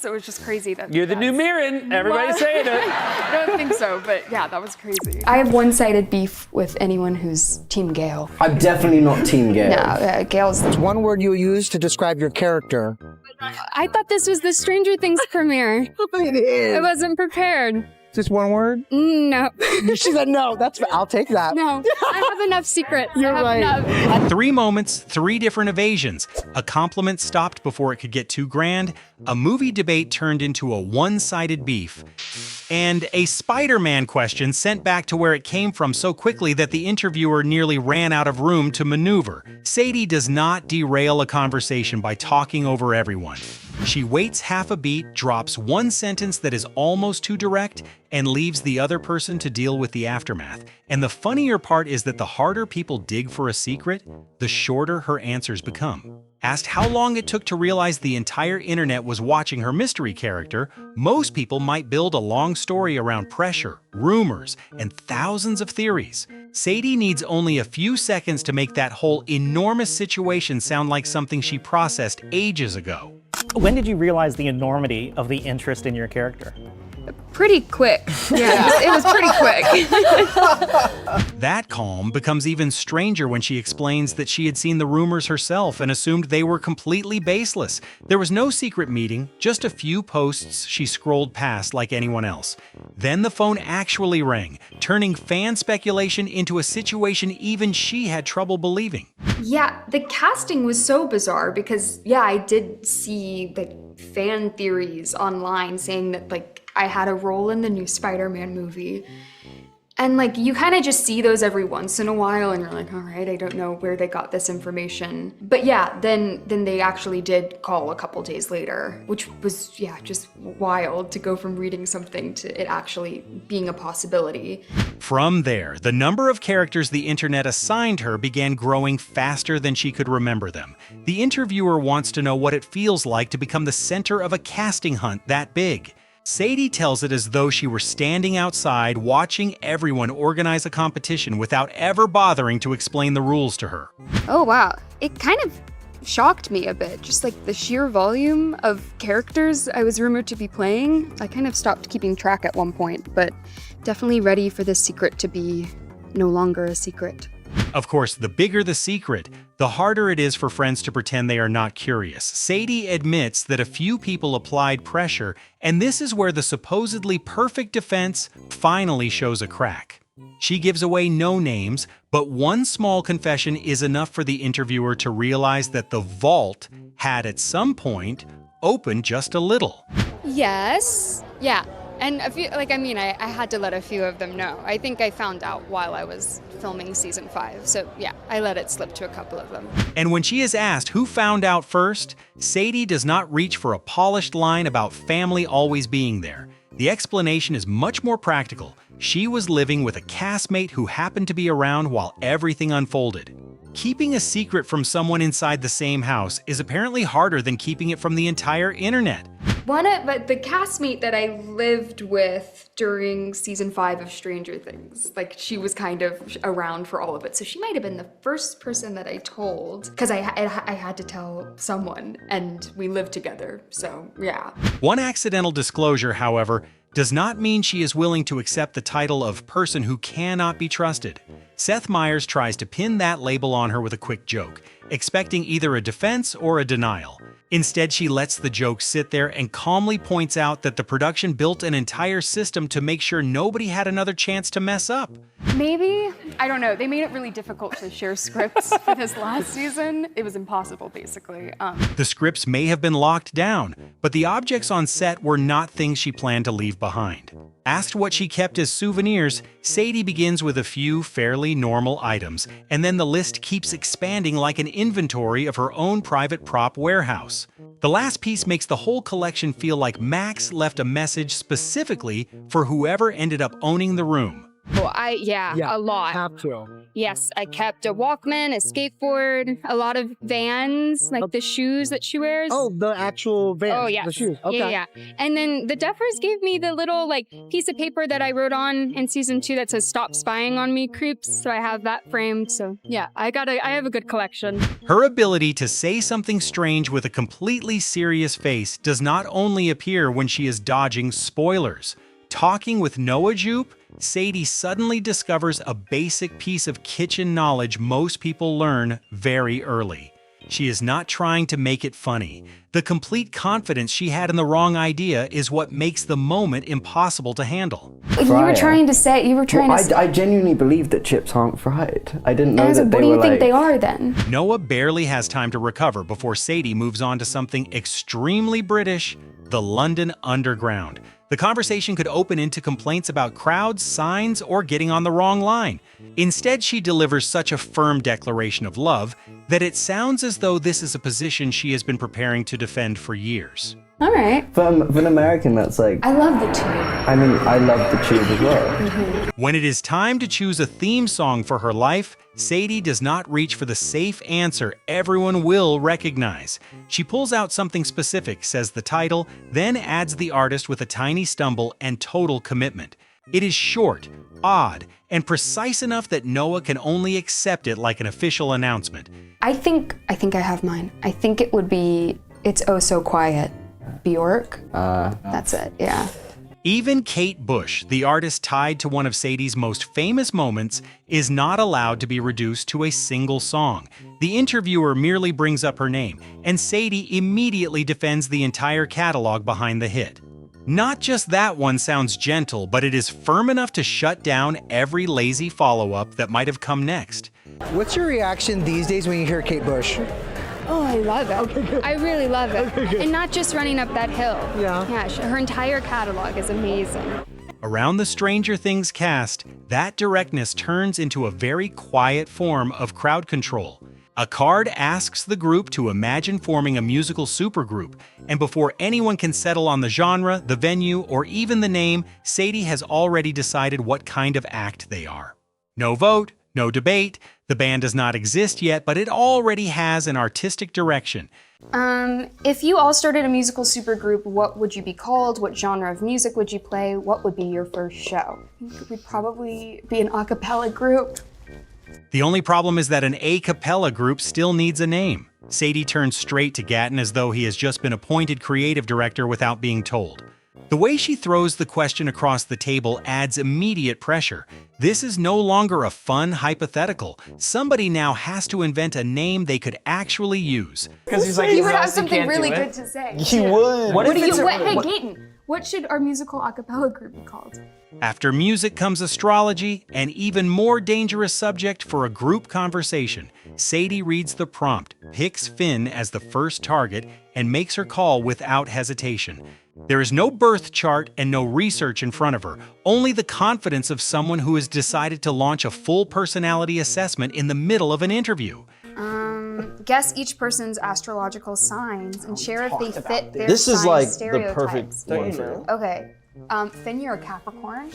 so it was just crazy that You're the new Mirren. Everybody's saying it. I don't think so, but yeah, that was crazy. I have one-sided beef with anyone who's Team Gale. I'm definitely not Team Gale. No, Gale's... There's one word you use to describe your character. I thought this was the Stranger Things premiere. It is. I wasn't prepared. Just one word? No. She said no. I'll take that. No, I have enough secrets. You're right. Enough. 3 moments, 3 different evasions. A compliment stopped before it could get too grand. A movie debate turned into a one-sided beef. And a Spider-Man question sent back to where it came from so quickly that the interviewer nearly ran out of room to maneuver. Sadie does not derail a conversation by talking over everyone. She waits half a beat, drops one sentence that is almost too direct, and leaves the other person to deal with the aftermath. And the funnier part is that the harder people dig for a secret, the shorter her answers become. Asked how long it took to realize the entire internet was watching her mystery character, most people might build a long story around pressure, rumors, and thousands of theories. Sadie needs only a few seconds to make that whole enormous situation sound like something she processed ages ago. When did you realize the enormity of the interest in your character? Pretty quick. Yeah, it was pretty quick. That calm becomes even stranger when she explains that she had seen the rumors herself and assumed they were completely baseless. There was no secret meeting, just a few posts she scrolled past like anyone else. Then the phone actually rang, turning fan speculation into a situation even she had trouble believing. Yeah, the casting was so bizarre because, yeah, I did see like fan theories online saying that like I had a role in the new Spider-Man movie. And like, you kind of just see those every once in a while and you're like, all right, I don't know where they got this information. But yeah, then they actually did call a couple days later, which was, yeah, just wild to go from reading something to it actually being a possibility. From there, the number of characters the internet assigned her began growing faster than she could remember them. The interviewer wants to know what it feels like to become the center of a casting hunt that big. Sadie tells it as though she were standing outside watching everyone organize a competition without ever bothering to explain the rules to her. Oh wow, it kind of shocked me a bit, just like the sheer volume of characters I was rumored to be playing. I kind of stopped keeping track at one point, but definitely ready for this secret to be no longer a secret. Of course, the bigger the secret, the harder it is for friends to pretend they are not curious. Sadie admits that a few people applied pressure, and this is where the supposedly perfect defense finally shows a crack. She gives away no names, but one small confession is enough for the interviewer to realize that the vault had at some point opened just a little. Yes, yeah. And a few, like, I mean, I had to let a few of them know. I think I found out while I was filming season 5. So yeah, I let it slip to a couple of them. And when she is asked who found out first, Sadie does not reach for a polished line about family always being there. The explanation is much more practical. She was living with a castmate who happened to be around while everything unfolded. Keeping a secret from someone inside the same house is apparently harder than keeping it from the entire internet. But the castmate that I lived with during season 5 of Stranger Things, like she was kind of around for all of it. So she might have been the first person that I told, because I had to tell someone and we lived together, so yeah. One accidental disclosure, however, does not mean she is willing to accept the title of person who cannot be trusted. Seth Meyers tries to pin that label on her with a quick joke, expecting either a defense or a denial. Instead, she lets the joke sit there and calmly points out that the production built an entire system to make sure nobody had another chance to mess up. Maybe, I don't know, they made it really difficult to share scripts for this last season. It was impossible, basically. The scripts may have been locked down, but the objects on set were not things she planned to leave behind. Asked what she kept as souvenirs, Sadie begins with a few fairly normal items, and then the list keeps expanding like an inventory of her own private prop warehouse. The last piece makes the whole collection feel like Max left a message specifically for whoever ended up owning the room. Well, a lot. Have to. Yes, I kept a Walkman, a skateboard, a lot of Vans, like the shoes that she wears. Oh, the actual Vans. Oh, yes. The shoes. Okay. Yeah. And then the Duffers gave me the little like piece of paper that I wrote on in season 2 that says "Stop spying on me, creeps." So I have that framed. So yeah, I have a good collection. Her ability to say something strange with a completely serious face does not only appear when she is dodging spoilers. Talking with Noah Jupe, Sadie suddenly discovers a basic piece of kitchen knowledge most people learn very early. She is not trying to make it funny. The complete confidence she had in the wrong idea is what makes the moment impossible to handle. You were trying to say. I genuinely believe that chips aren't fried. I didn't know that What do you think they are then? Noah barely has time to recover before Sadie moves on to something extremely British, the London Underground. The conversation could open into complaints about crowds, signs, or getting on the wrong line. Instead, she delivers such a firm declaration of love that it sounds as though this is a position she has been preparing to defend for years. All right. For an American, that's like... I love the tube. I mean, I love the tube as well. When it is time to choose a theme song for her life, Sadie does not reach for the safe answer everyone will recognize. She pulls out something specific, says the title, then adds the artist with a tiny stumble and total commitment. It is short, odd, and precise enough that Noah can only accept it like an official announcement. I think I have mine. I think it would be It's Oh So Quiet. Bjork. That's it, yeah. Even Kate Bush, the artist tied to one of Sadie's most famous moments, is not allowed to be reduced to a single song. The interviewer merely brings up her name, and Sadie immediately defends the entire catalog behind the hit. Not just that one sounds gentle, but it is firm enough to shut down every lazy follow-up that might have come next. What's your reaction these days when you hear Kate Bush? Oh, I love it. I really love it. And not just running up that hill. Yeah, her entire catalog is amazing. Around the Stranger Things cast, that directness turns into a very quiet form of crowd control. A card asks the group to imagine forming a musical supergroup, and before anyone can settle on the genre, the venue, or even the name, Sadie has already decided what kind of act they are. No vote, no debate. The band does not exist yet, but it already has an artistic direction. If you all started a musical supergroup, what would you be called? What genre of music would you play? What would be your first show? I think we'd probably be an a cappella group. The only problem is that an a cappella group still needs a name. Sadie turns straight to Gatton as though he has just been appointed creative director without being told. The way she throws the question across the table adds immediate pressure. This is no longer a fun hypothetical. Somebody now has to invent a name they could actually use. Because he's like, You would have something really good to say. He would. Hey, Gaten, what should our musical a cappella group be called? After music comes astrology, an even more dangerous subject for a group conversation. Sadie reads the prompt, picks Finn as the first target, and makes her call without hesitation. There is no birth chart and no research in front of her, only the confidence of someone who has decided to launch a full personality assessment in the middle of an interview. Guess each person's astrological signs and share if they fit their This is sign like the stereotypes. perfect one for you. Okay, Finn, you're a Capricorn?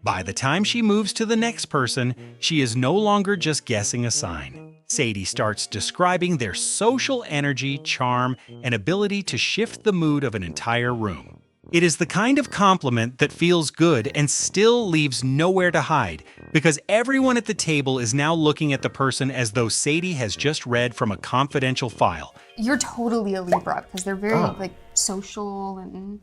By the time she moves to the next person, she is no longer just guessing a sign. Sadie starts describing their social energy, charm, and ability to shift the mood of an entire room. It is the kind of compliment that feels good and still leaves nowhere to hide, because everyone at the table is now looking at the person as though Sadie has just read from a confidential file. You're totally a Libra, because they're very like social and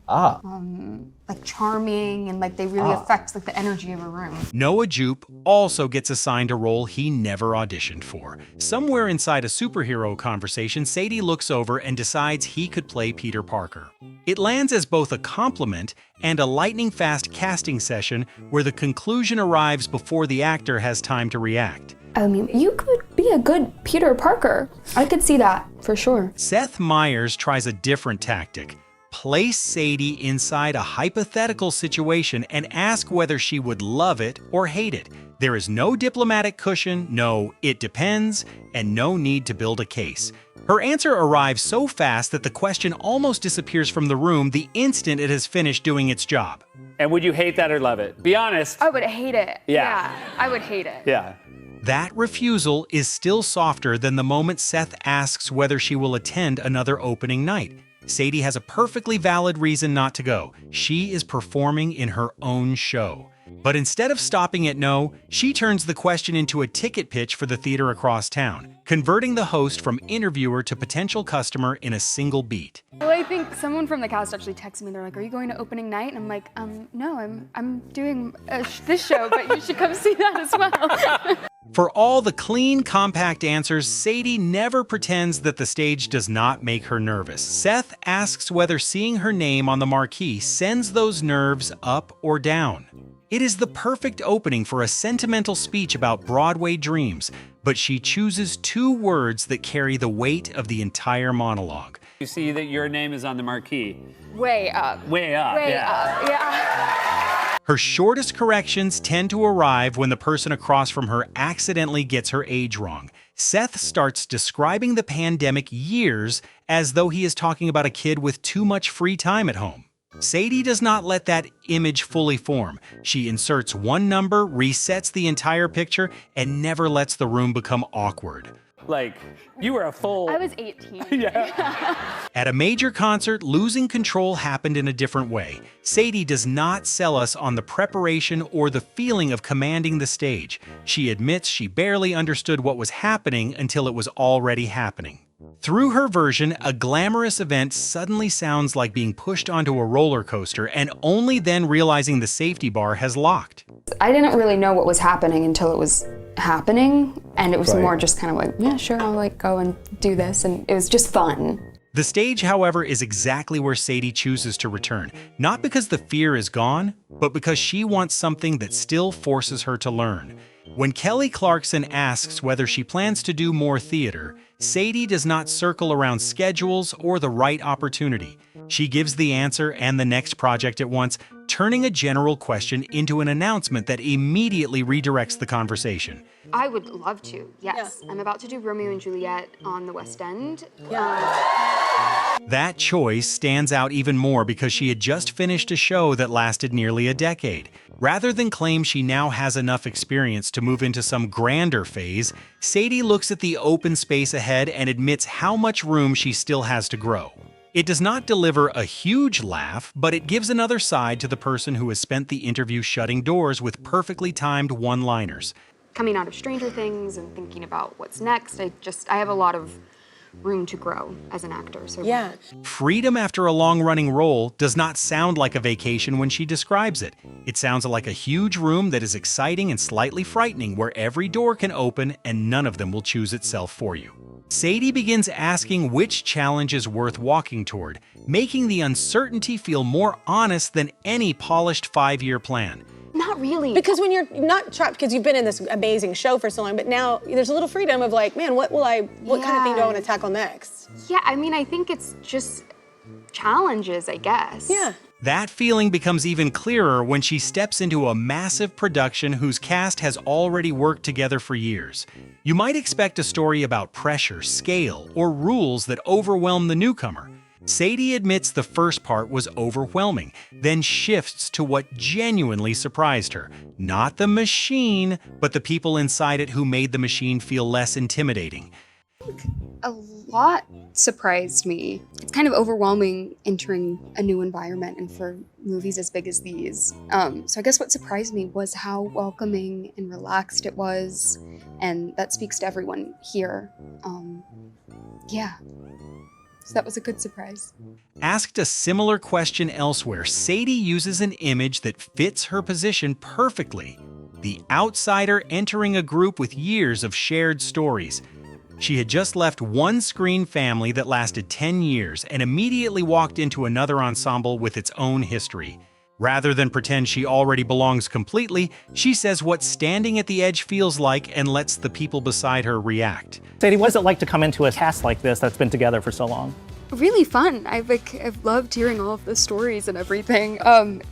like charming, and like they really affect like the energy of a room. Noah Jupe also gets assigned a role he never auditioned for. Somewhere inside a superhero conversation, Sadie looks over and decides he could play Peter Parker. It lands as both a compliment and a lightning-fast casting session where the conclusion arrives before the actor has time to react. I mean, you could be a good Peter Parker. I could see that, for sure. Seth Meyers tries a different tactic. Place Sadie inside a hypothetical situation and ask whether she would love it or hate it. There is no diplomatic cushion, no "it depends," and no need to build a case. Her answer arrives so fast that the question almost disappears from the room the instant it has finished doing its job. And would you hate that or love it? Be honest. I would hate it. Yeah. I would hate it. Yeah. That refusal is still softer than the moment Seth asks whether she will attend another opening night. Sadie has a perfectly valid reason not to go. She is performing in her own show. But instead of stopping at no, she turns the question into a ticket pitch for the theater across town, converting the host from interviewer to potential customer in a single beat. Well, I think someone from the cast actually texted me. They're like, "Are you going to opening night?" And I'm like, no, I'm doing this show, but you should come see that as well." For all the clean, compact answers, Sadie never pretends that the stage does not make her nervous. Seth asks whether seeing her name on the marquee sends those nerves up or down. It is the perfect opening for a sentimental speech about Broadway dreams, but she chooses 2 words that carry the weight of the entire monologue. You see that your name is on the marquee. Way up. Way up. Way yeah. up. Yeah. Her shortest corrections tend to arrive when the person across from her accidentally gets her age wrong. Seth starts describing the pandemic years as though he is talking about a kid with too much free time at home. Sadie does not let that image fully form. She inserts one number, resets the entire picture, and never lets the room become awkward. Like, you were a full... I was 18. Yeah. At a major concert, losing control happened in a different way. Sadie does not sell us on the preparation or the feeling of commanding the stage. She admits she barely understood what was happening until it was already happening. Through her version, a glamorous event suddenly sounds like being pushed onto a roller coaster and only then realizing the safety bar has locked. I didn't really know what was happening until it was happening, and it was Right. more just kind of like, yeah, sure, I'll like go and do this, and it was just fun. The stage, however, is exactly where Sadie chooses to return, not because the fear is gone, but because she wants something that still forces her to learn. When Kelly Clarkson asks whether she plans to do more theater, Sadie does not circle around schedules or the right opportunity. She gives the answer and the next project at once, turning a general question into an announcement that immediately redirects the conversation. I would love to, yes. I'm about to do Romeo and Juliet on the West End. That choice stands out even more because she had just finished a show that lasted nearly a decade. Rather than claim she now has enough experience to move into some grander phase, Sadie looks at the open space ahead and admits how much room she still has to grow. It does not deliver a huge laugh, but it gives another side to the person who has spent the interview shutting doors with perfectly timed one-liners. Coming out of Stranger Things and thinking about what's next, I have a lot of room to grow as an actor. So Yeah. Freedom after a long-running role does not sound like a vacation when she describes it. It sounds like a huge room that is exciting and slightly frightening, where every door can open and none of them will choose itself for you. Sadie begins asking which challenge is worth walking toward, making the uncertainty feel more honest than any polished 5-year plan. not really. Because when you're not trapped, because you've been in this amazing show for so long, but now there's a little freedom of like, man, what kind of thing do I want to tackle next? Yeah, I mean, I think it's just challenges, I guess. Yeah. That feeling becomes even clearer when she steps into a massive production whose cast has already worked together for years. You might expect a story about pressure, scale, or rules that overwhelm the newcomer. Sadie admits the first part was overwhelming, then shifts to what genuinely surprised her. Not the machine, but the people inside it who made the machine feel less intimidating. A lot surprised me. It's kind of overwhelming entering a new environment and for movies as big as these. So I guess what surprised me was how welcoming and relaxed it was, and that speaks to everyone here. Yeah. So that was a good surprise. Asked a similar question elsewhere, Sadie uses an image that fits her position perfectly. The outsider entering a group with years of shared stories. She had just left one screen family that lasted 10 years and immediately walked into another ensemble with its own history. Rather than pretend she already belongs completely, she says what standing at the edge feels like and lets the people beside her react. Sadie, what is it like to come into a cast like this that's been together for so long? Really fun. I've loved hearing all of the stories and everything.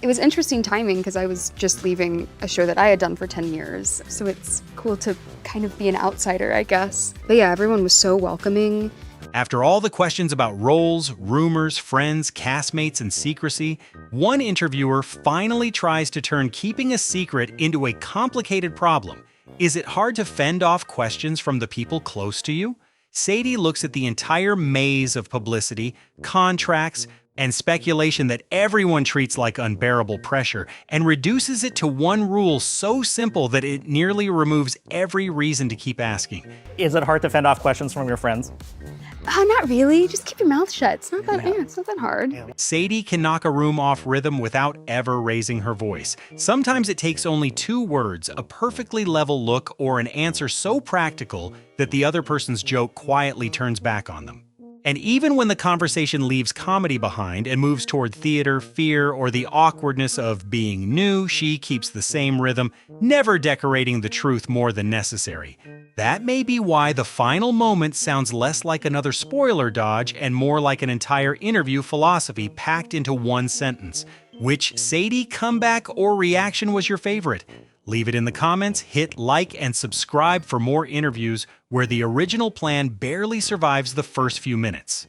It was interesting timing because I was just leaving a show that I had done for 10 years. So it's cool to kind of be an outsider, I guess. But yeah, everyone was so welcoming After all the questions about roles, rumors, friends, castmates, and secrecy, one interviewer finally tries to turn keeping a secret into a complicated problem. Is it hard to fend off questions from the people close to you? Sadie looks at the entire maze of publicity, contracts, and speculation that everyone treats like unbearable pressure and reduces it to one rule so simple that it nearly removes every reason to keep asking. Is it hard to fend off questions from your friends? Oh, not really. Just keep your mouth shut. It's not that, it's not that hard. Sadie can knock a room off rhythm without ever raising her voice. Sometimes it takes only 2 words, a perfectly level look, or an answer so practical that the other person's joke quietly turns back on them. And even when the conversation leaves comedy behind and moves toward theater, fear, or the awkwardness of being new, she keeps the same rhythm, never decorating the truth more than necessary. That may be why the final moment sounds less like another spoiler dodge and more like an entire interview philosophy packed into one sentence. Which Sadie comeback or reaction was your favorite? Leave it in the comments, hit like, and subscribe for more interviews where the original plan barely survives the first few minutes.